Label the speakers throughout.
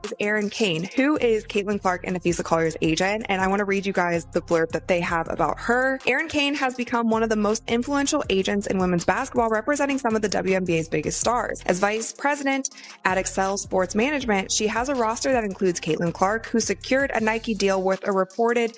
Speaker 1: Is Erin Kane, who is Caitlin Clark and Nafisa Collier's agent, and I want to read you guys the blurb that they have about her. Erin Kane has become one of the most influential agents in women's basketball, representing some of the WNBA's biggest stars. As vice president at Excel Sports Management, she has a roster that includes Caitlin Clark, who secured a Nike deal worth a reported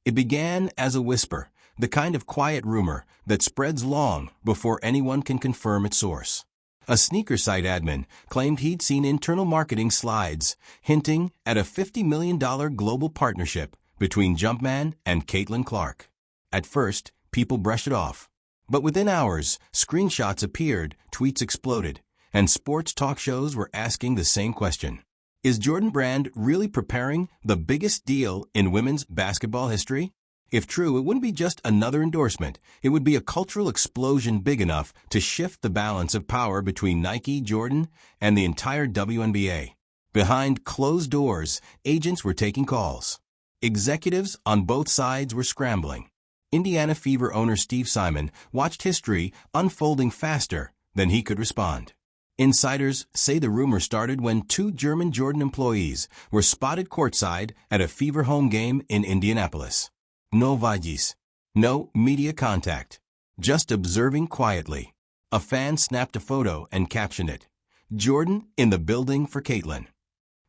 Speaker 2: It began as a whisper, the kind of quiet rumor that spreads long before anyone can confirm its source. A sneaker site admin claimed he'd seen internal marketing slides hinting at a $50 million global partnership between Jumpman and Caitlin Clark. At first, people brushed it off. But within hours, screenshots appeared, tweets exploded, and sports talk shows were asking the same question. Is Jordan Brand really preparing the biggest deal in women's basketball history? If true, it wouldn't be just another endorsement. It would be a cultural explosion big enough to shift the balance of power between Nike, Jordan, and the entire WNBA. Behind closed doors, agents were taking calls. Executives on both sides were scrambling. Indiana Fever owner Steve Simon watched history unfolding faster than he could respond. Insiders say the rumor started when two German Jordan employees were spotted courtside at a Fever home game in Indianapolis. No vidis, no media contact, just observing quietly. A fan snapped a photo and captioned it, "Jordan in the building for Caitlin."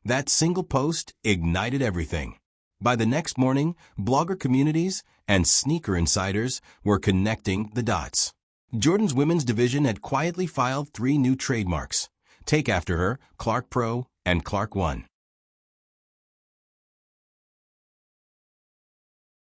Speaker 2: That single post ignited everything. By the next morning, blogger communities and sneaker insiders were connecting the dots. Jordan's women's division had quietly filed 3 new trademarks. Take after her, Clark Pro and Clark One.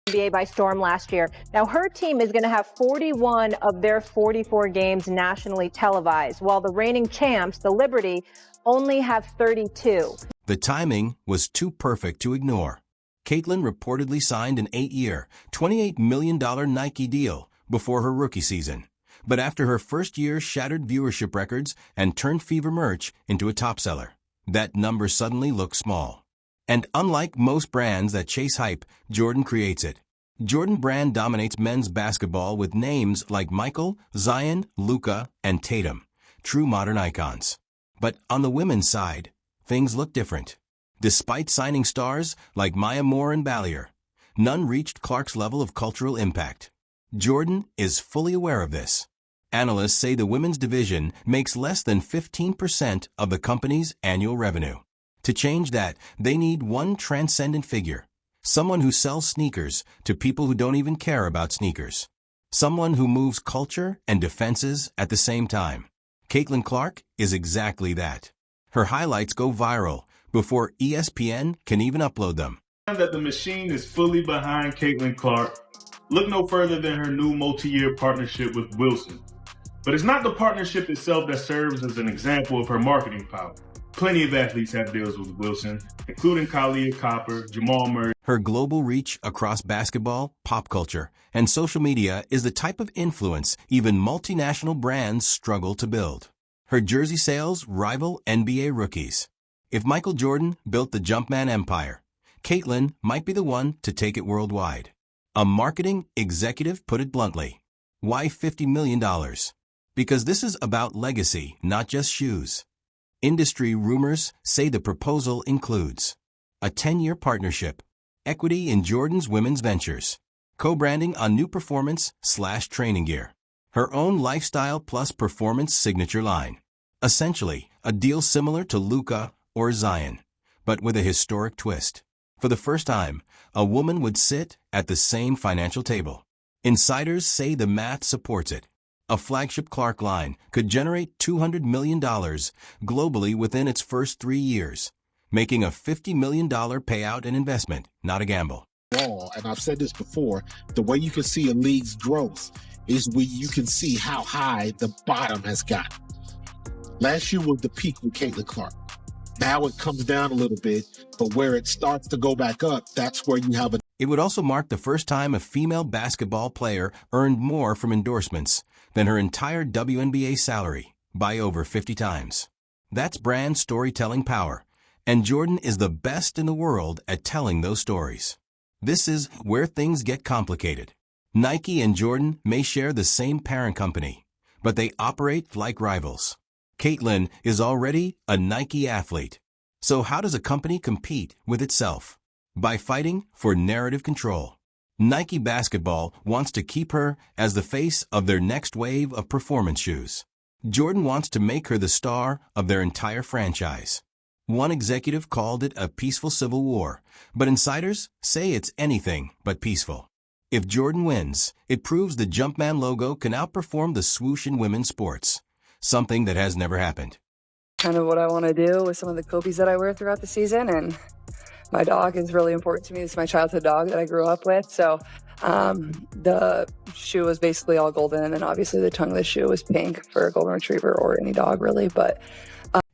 Speaker 3: NBA by storm last year. Now her team is going to have 41 of their 44 games nationally televised, while the reigning champs, the Liberty, only have 32.
Speaker 2: The timing was too perfect to ignore. Caitlin reportedly signed an 8-year, $28 million Nike deal before her rookie season. But after her first year shattered viewership records and turned Fever merch into a top seller, that number suddenly looked small. And unlike most brands that chase hype, Jordan creates it. Jordan Brand dominates men's basketball with names like Michael, Zion, Luka, and Tatum, true modern icons. But on the women's side, things look different. Despite signing stars like Maya Moore and Ballier, none reached Clark's level of cultural impact. Jordan is fully aware of this. Analysts say the women's division makes less than 15% of the company's annual revenue. To change that, they need one transcendent figure, someone who sells sneakers to people who don't even care about sneakers, someone who moves culture and defenses at the same time. Caitlin Clark is exactly that. Her highlights go viral before ESPN can even upload them.
Speaker 4: That the machine is fully behind Caitlin Clark. Look no further than her new multi-year partnership with Wilson. But it's not the partnership itself that serves as an example of her marketing power. Plenty of athletes have deals with Wilson, including Kalia Copper, Jamal Murray.
Speaker 2: Her global reach across basketball, pop culture, and social media is the type of influence even multinational brands struggle to build. Her jersey sales rival NBA rookies. If Michael Jordan built the Jumpman empire, Caitlin might be the one to take it worldwide. A marketing executive put it bluntly. Why $50 million? Because this is about legacy, not just shoes. Industry rumors say the proposal includes a 10-year partnership, equity in Jordan's women's ventures, co-branding on new performance/training gear, her own lifestyle plus performance signature line. Essentially, a deal similar to Luka or Zion, but with a historic twist. For the first time, a woman would sit at the same financial table. Insiders say the math supports it. A flagship Clark line could generate $200 million globally within its first 3 years, making a $50 million payout an investment, not a gamble.
Speaker 5: And I've said this before, the way you can see a league's growth is when you can see how high the bottom has gotten. Last year was the peak with Caitlin Clark. Now it comes down a little bit, but where it starts to go back up, that's where you have a...
Speaker 2: It would also mark the first time a female basketball player earned more from endorsements than her entire WNBA salary, by over 50 times. That's brand storytelling power, and Jordan is the best in the world at telling those stories. This is where things get complicated. Nike and Jordan may share the same parent company, but they operate like rivals. Caitlin is already a Nike athlete, So how does a company compete with itself? By fighting for narrative control. Nike Basketball wants to keep her as the face of their next wave of performance shoes. Jordan wants to make her the star of their entire franchise. One executive called it a peaceful civil war, but insiders say it's anything but peaceful. If Jordan wins, it proves the Jumpman logo can outperform the swoosh in women's sports, something that has never happened.
Speaker 6: Kind of what I want to do with some of the copies that I wear throughout the season, and my dog is really important to me. It's my childhood dog that I grew up with, so the shoe was basically all golden, and then obviously the tongue of the shoe was pink for a golden retriever or any dog really, but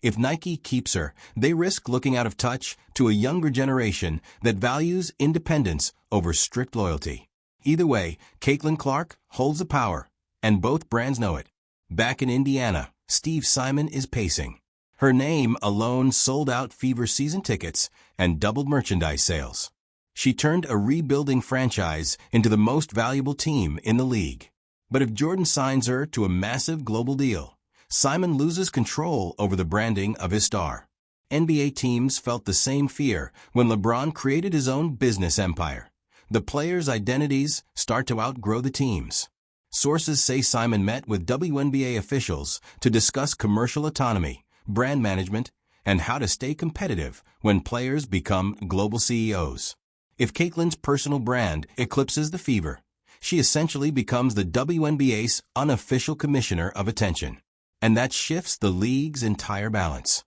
Speaker 2: if Nike keeps her, they risk looking out of touch to a younger generation that values independence over strict loyalty. Either way, Caitlin Clark holds the power, and both brands know it. Back in Indiana, Steve Simon is pacing. Her name alone sold out Fever season tickets and doubled merchandise sales. She turned a rebuilding franchise into the most valuable team in the league. But if Jordan signs her to a massive global deal, Simon loses control over the branding of his star. NBA teams felt the same fear when LeBron created his own business empire. The players' identities start to outgrow the teams. Sources say Simon met with WNBA officials to discuss commercial autonomy, brand management, and how to stay competitive when players become global CEOs. If Caitlin's personal brand eclipses the Fever, she essentially becomes the WNBA's unofficial commissioner of attention. And that shifts the league's entire balance.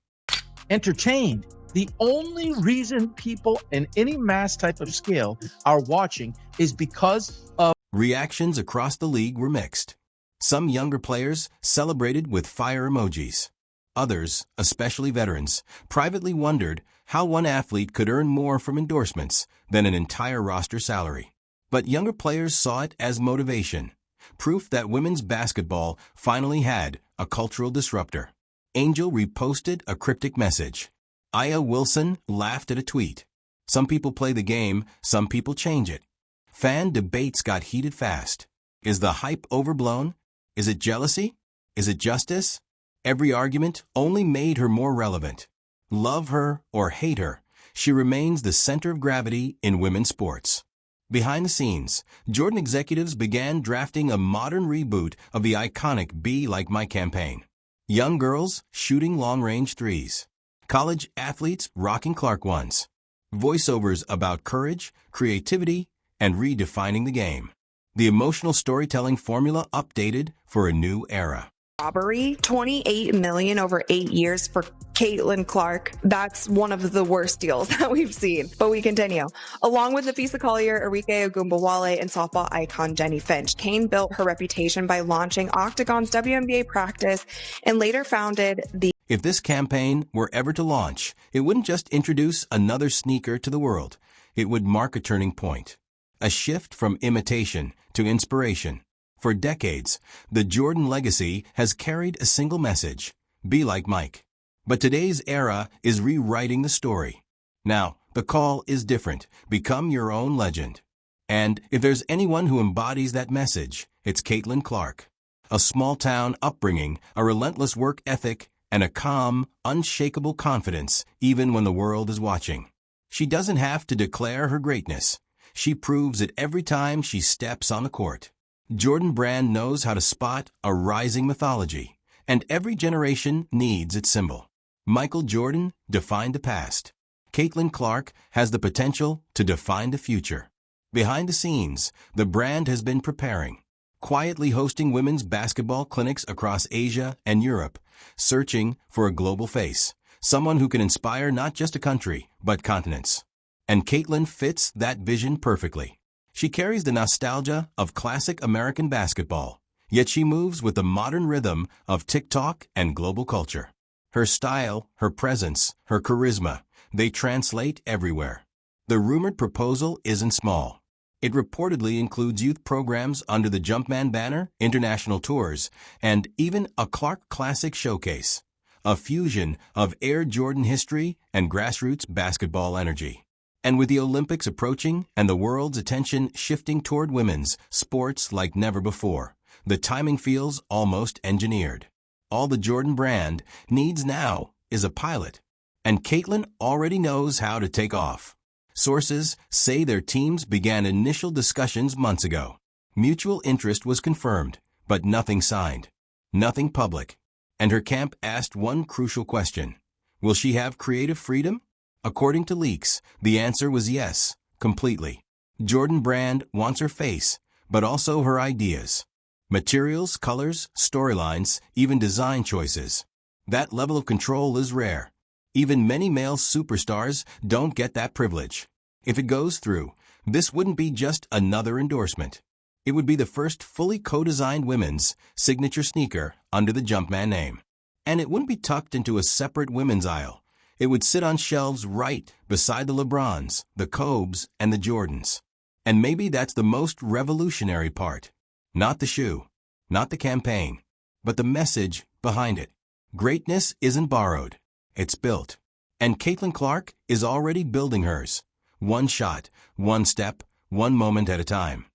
Speaker 7: Entertained. The only reason people in any mass type of scale are watching is because of...
Speaker 2: Reactions across the league were mixed. Some younger players celebrated with fire emojis. Others, especially veterans, privately wondered how one athlete could earn more from endorsements than an entire roster salary. But younger players saw it as motivation, proof that women's basketball finally had a cultural disruptor. Angel reposted a cryptic message. Aya Wilson laughed at a tweet. Some people play the game, some people change it. Fan debates got heated fast. Is the hype overblown? Is it jealousy? Is it justice? Every argument only made her more relevant. Love her or hate her, she remains the center of gravity in women's sports. Behind the scenes, Jordan executives began drafting a modern reboot of the iconic Be Like Mike campaign. Young girls shooting long-range threes. College athletes rocking Clark ones. Voiceovers about courage, creativity, and redefining the game. The emotional storytelling formula updated for a new era.
Speaker 1: Robbery, $28 million over 8 years for Caitlin Clark. That's one of the worst deals that we've seen. But we continue. Along with Nafisa Collier, Arike Ogunbowale, and softball icon Jenny Finch, Kane built her reputation by launching Octagon's WNBA practice and later founded the...
Speaker 2: If this campaign were ever to launch, it wouldn't just introduce another sneaker to the world. It would mark a turning point. A shift from imitation to inspiration. For decades, the Jordan legacy has carried a single message: be like Mike. But today's era is rewriting the story. Now, the call is different. Become your own legend. And if there's anyone who embodies that message, it's Caitlin Clark. A small-town upbringing, a relentless work ethic, and a calm, unshakable confidence even when the world is watching. She doesn't have to declare her greatness. She proves it every time she steps on the court. Jordan Brand knows how to spot a rising mythology, and every generation needs its symbol. Michael Jordan defined the past. Caitlin Clark has the potential to define the future. Behind the scenes, the brand has been preparing, quietly hosting women's basketball clinics across Asia and Europe, searching for a global face, someone who can inspire not just a country, but continents. And Caitlin fits that vision perfectly. She carries the nostalgia of classic American basketball, yet she moves with the modern rhythm of TikTok and global culture. Her style, her presence, her charisma, they translate everywhere. The rumored proposal isn't small. It reportedly includes youth programs under the Jumpman banner, international tours, and even a Clark Classic showcase, a fusion of Air Jordan history and grassroots basketball energy. And with the Olympics approaching and the world's attention shifting toward women's sports like never before, the timing feels almost engineered. All the Jordan Brand needs now is a pilot, And Caitlin already knows how to take off. Sources say their teams began initial discussions months ago. Mutual interest was confirmed, but nothing signed. Nothing public. And her camp asked one crucial question. Will she have creative freedom? According to leaks, the answer was yes, completely. Jordan Brand wants her face, but also her ideas. Materials, colors, storylines, even design choices. That level of control is rare. Even many male superstars don't get that privilege. If it goes through, this wouldn't be just another endorsement. It would be the first fully co-designed women's signature sneaker under the Jumpman name. And it wouldn't be tucked into a separate women's aisle. It would sit on shelves right beside the LeBrons, the Kobes, and the Jordans. And maybe that's the most revolutionary part. Not the shoe, not the campaign, but the message behind it. Greatness isn't borrowed, it's built. And Caitlin Clark is already building hers. One shot, one step, one moment at a time.